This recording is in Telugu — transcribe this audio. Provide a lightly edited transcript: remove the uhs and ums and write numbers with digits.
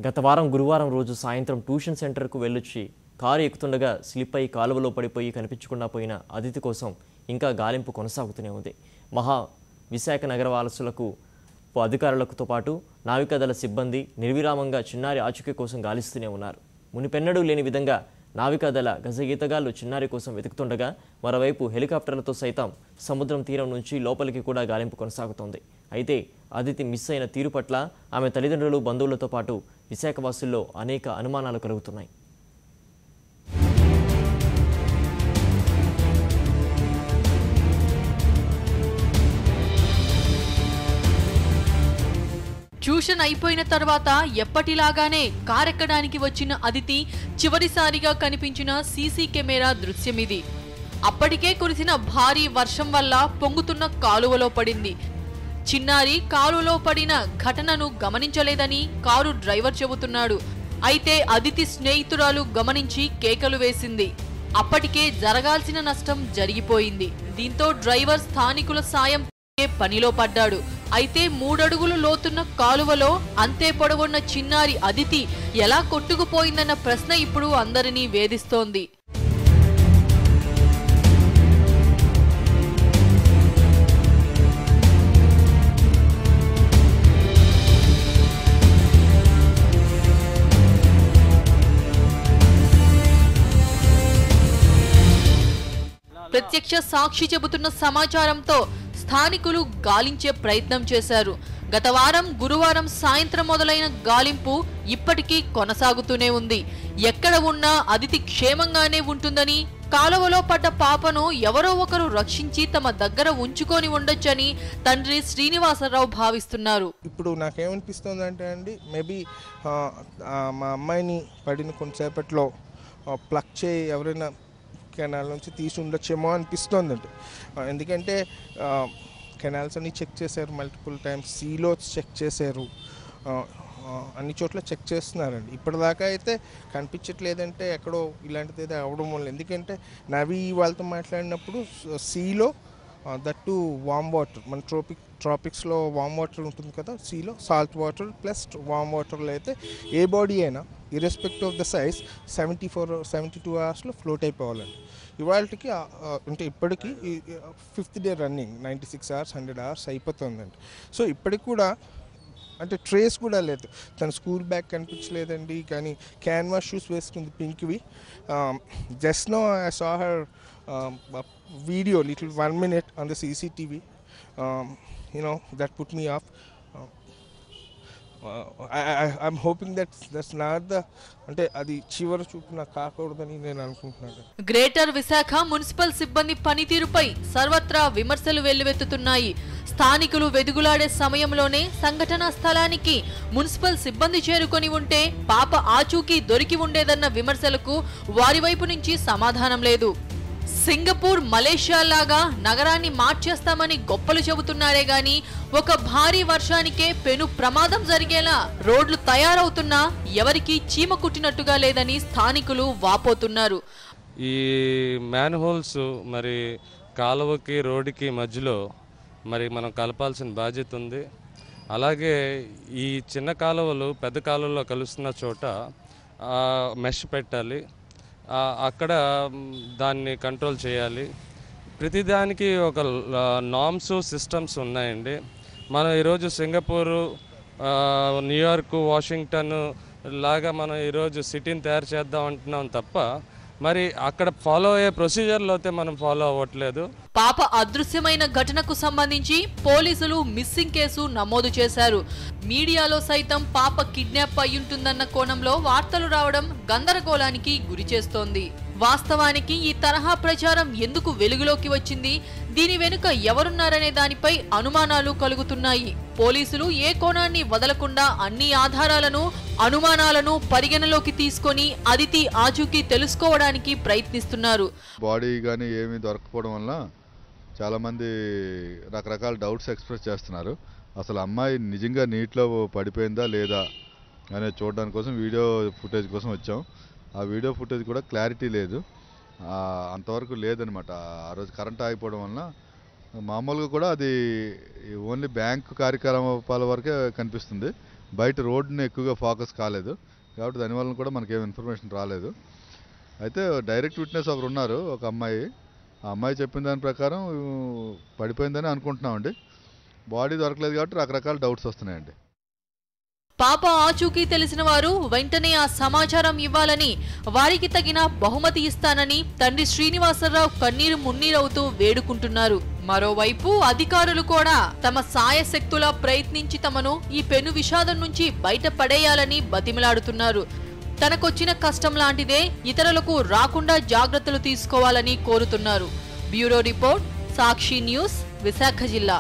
గత వారం గురువారం రోజు సాయంత్రం ట్యూషన్ సెంటర్కు వెళ్ళొచ్చి కారు ఎక్కుతుండగా స్లిప్ అయి కాలువలో పడిపోయి కనిపించకుండా పోయిన అదితి కోసం ఇంకా గాలింపు కొనసాగుతూనే ఉంది. విశాఖ నగర వాసులకు అధికారులతో పాటు నావికాదళ సిబ్బంది నిర్విరామంగా చిన్నారి ఆచూకీ కోసం గాలిస్తూనే ఉన్నారు. మునిపెన్నడూ లేని విధంగా నావికాదళ గజగీతగాళ్లు చిన్నారి కోసం వెతుకుతుండగా మరోవైపు హెలికాప్టర్లతో సైతం సముద్రం తీరం నుంచి లోపలికి కూడా గాలింపు కొనసాగుతోంది. అయితే అదితి మిస్ అయిన తీరు పట్ల ఆమె తల్లిదండ్రులు, బంధువులతో పాటు విశాఖవాసుల్లో అనేక అనుమానాలు కలుగుతున్నాయి. ట్యూషన్ అయిపోయిన తర్వాత ఎప్పటిలాగానే కారెక్కడానికి వచ్చిన అదితి చివరిసారిగా కనిపించిన సీసీ కెమెరా దృశ్యమిది. అప్పటికే కురిసిన భారీ వర్షం వల్ల పొంగుతున్న కాలువలో పడింది. చిన్నారి కాలువలో పడిన ఘటనను గమనించలేదని కారు డ్రైవర్ చెబుతున్నాడు. అయితే అదితి స్నేహితురాలు గమనించి కేకలు వేసింది. అప్పటికే జరగాల్సిన నష్టం జరిగిపోయింది. దీంతో డ్రైవర్ స్థానికుల సాయం పనిలో పడ్డాడు. అయితే 3 అడుగులు లోతున్న కాలువలో అంతే పొడవున్న చిన్నారి అదితి ఎలా కొట్టుకుపోయిందన్న ప్రశ్న ఇప్పుడు అందరినీ వేధిస్తోంది. ప్రత్యక్ష సాక్షి చెబుతున్న సమాచారంతో స్థానికులు గాలించే ప్రయత్నం చేశారు. గత వారం గురువారం సాయంత్రం మొదలైన గాలింపు ఇప్పటికీ కొనసాగుతూనే ఉంది. ఎక్కడ ఉన్నా అదితి క్షేమంగానే ఉంటుందని, కాలువలో పడ్డ పాపను ఎవరో ఒకరు రక్షించి తమ దగ్గర ఉంచుకొని ఉండొచ్చని తండ్రి శ్రీనివాసరావు భావిస్తున్నారు. ఇప్పుడు నాకేమనిపిస్తుందంటే అండి, మేబీ మా అమ్మాయిని పడిన కొంతసేపట్లో ప్లక్ చేయి ఎవరైనా కెనాల్ నుంచి తీసి ఉండొచ్చేమో అనిపిస్తుందండి. ఎందుకంటే కెనాల్స్ అన్ని చెక్ చేశారు, మల్టిపుల్ టైమ్స్ సీలో చెక్ చేశారు, అన్ని చోట్ల చెక్ చేస్తున్నారండి. ఇప్పటిదాకా అయితే కనిపించట్లేదంటే ఎక్కడో ఇలాంటిది ఏదో అవడం వల్ల. ఎందుకంటే నవి వాళ్ళతో మాట్లాడినప్పుడు సీలో దట్టు వామ్ వాటర్, మన ట్రాపిక్స్లో వామ్ వాటర్ ఉంటుంది కదా, సీలో సాల్ట్ వాటర్ ప్లస్ వామ్ వాటర్లో అయితే ఏ బాడీ అయినా ఇర్రెస్పెక్టివ్ ఆఫ్ ద సైజ్ 72 అవర్స్లో ఫ్లోట్ అయిపోవాలండి. ఇవాళకి అంటే ఇప్పటికీ 5th day running 96 hours 100 hours అయిపోతుందండి. సో ఇప్పటికి కూడా అంటే ట్రేస్ కూడా లేదు. తన స్కూల్ బ్యాగ్ కనిపించలేదండి, కానీ క్యాన్వాస్ షూస్ వేసుకుంది పింక్వి. Just now I saw her video little 1 minute on the CCTV, that put me off. I'm hoping that's not the అంటే అది చివరి చూపు నాకు కాకూడదని నేను అనుకుంటున్నాను. గ్రేటర్ విశాఖ మున్సిపల్ సిబ్బంది పనితీరుపై సర్వత్రా విమర్శలు వెల్లువెత్తుతున్నాయి. స్థానికులు వెదుగులాడే సమయంలోనే సంఘటనా స్థలానికి మున్సిపల్ సిబ్బంది చేరుకొని ఉంటే పాప ఆచూకీ దొరికి ఉండేదన్న విమర్శలకు వారి వైపు నుంచి సమాధానం లేదు. సింగపూర్, మలేషియా లాగా నగరాన్ని మార్చేస్తామని గొప్పలు చెబుతున్నారే గాని ఒక భారీ వర్షానికే పెను ప్రమాదం జరిగేలా రోడ్లు తయారవుతున్నా ఎవరికి చీమ కుట్టినట్టుగా లేదని స్థానికులు వాపోతున్నారు. ఈ మ్యాన్ హోల్స్ మరి కాలువకి రోడ్డుకి మధ్యలో మరి మనం కలపాల్సిన బాధ్యత ఉంది. అలాగే ఈ చిన్న కాలువలు పెద్ద కాలువలో కలుస్తున్న చోట మెష్ పెట్టాలి, అక్కడ దాన్ని కంట్రోల్ చేయాలి. ప్రతిదానికి ఒక నామ్స్, సిస్టమ్స్ ఉన్నాయండి. మనం ఈరోజు సింగపూరు, న్యూయార్క్, వాషింగ్టన్ లాగా మనం ఈరోజు సిటీని తయారు చేద్దాం అంటున్నాం తప్ప మరి అక్కడ ఫాలో అయ్యే ప్రొసీజర్లో అయితే మనం ఫాలో అవ్వట్లేదు. పాప అదృశ్యమైన ఘటనకు సంబంధించి పోలీసులు మిస్సింగ్ కేసు నమోదు చేశారు. మీడియాలో సైతం పాప కిడ్నాప్ అయ్యుంటుందన్న కోణంలో వార్తలు రావడం గందరగోళానికి గురిచేస్తోంది. వాస్తవానికి ఈ తరహా ప్రచారం ఎందుకు వెలుగులోకి వచ్చింది, దీని వెనుక ఎవరున్నారనే దానిపై అనుమానాలు కలుగుతున్నాయి. పోలీసులు ఏ కోణాన్ని వదలకుండా అన్ని ఆధారాలను, అనుమానాలను పరిగణలోకి తీసుకొని అదితి ఆచూకీ తెలుసుకోవడానికి ప్రయత్నిస్తున్నారు. బాడీ కానీ ఏమీ దొరకపోవడం వల్ల చాలామంది రకరకాల డౌట్స్ ఎక్స్ప్రెస్ చేస్తున్నారు. అసలు అమ్మాయి నిజంగా నీటిలో పడిపోయిందా లేదా అనేది చూడడానికి కోసం వీడియో ఫుటేజ్ కోసం వచ్చాం. ఆ వీడియో ఫుటేజ్ కూడా క్లారిటీ లేదు, అంతవరకు లేదనమాట. ఆ రోజు కరెంట్ ఆగిపోవడం వలన మామూలుగా కూడా అది ఓన్లీ బ్యాంకు కార్యకలాపాల వరకే కనిపిస్తుంది. బయట రోడ్డుని ఎక్కువగా ఫోకస్ కాలేదు కాబట్టి దానివల్ల కూడా మనకేం ఇన్ఫర్మేషన్ రాలేదు. అయితే డైరెక్ట్ విట్నెస్ ఒకరు ఉన్నారు, ఒక అమ్మాయి. ఆ అమ్మాయి చెప్పిన దాని ప్రకారం పడిపోయిందని అనుకుంటున్నామండి. బాడీ దొరకలేదు కాబట్టి రకరకాల డౌట్స్ వస్తున్నాయండి. పాప ఆచూకీ తెలిసిన వారు వెంటనే ఆ సమాచారం ఇవ్వాలని, వారికి తగిన బహుమతి ఇస్తానని తండ్రి శ్రీనివాసరావు కన్నీరు మున్నీరవుతూ వేడుకుంటున్నారు. మరోవైపు అధికారులు కూడా తమ సాయశక్తులా ప్రయత్నించి తమను ఈ పెను విషాదం నుంచి బయటపడేయాలని బతిమలాడుతున్నారు. తనకొచ్చిన కష్టం లాంటిదే ఇతరులకు రాకుండా జాగ్రత్తలు తీసుకోవాలని కోరుతున్నారు. బ్యూరో రిపోర్ట్, సాక్షి న్యూస్, విశాఖ జిల్లా.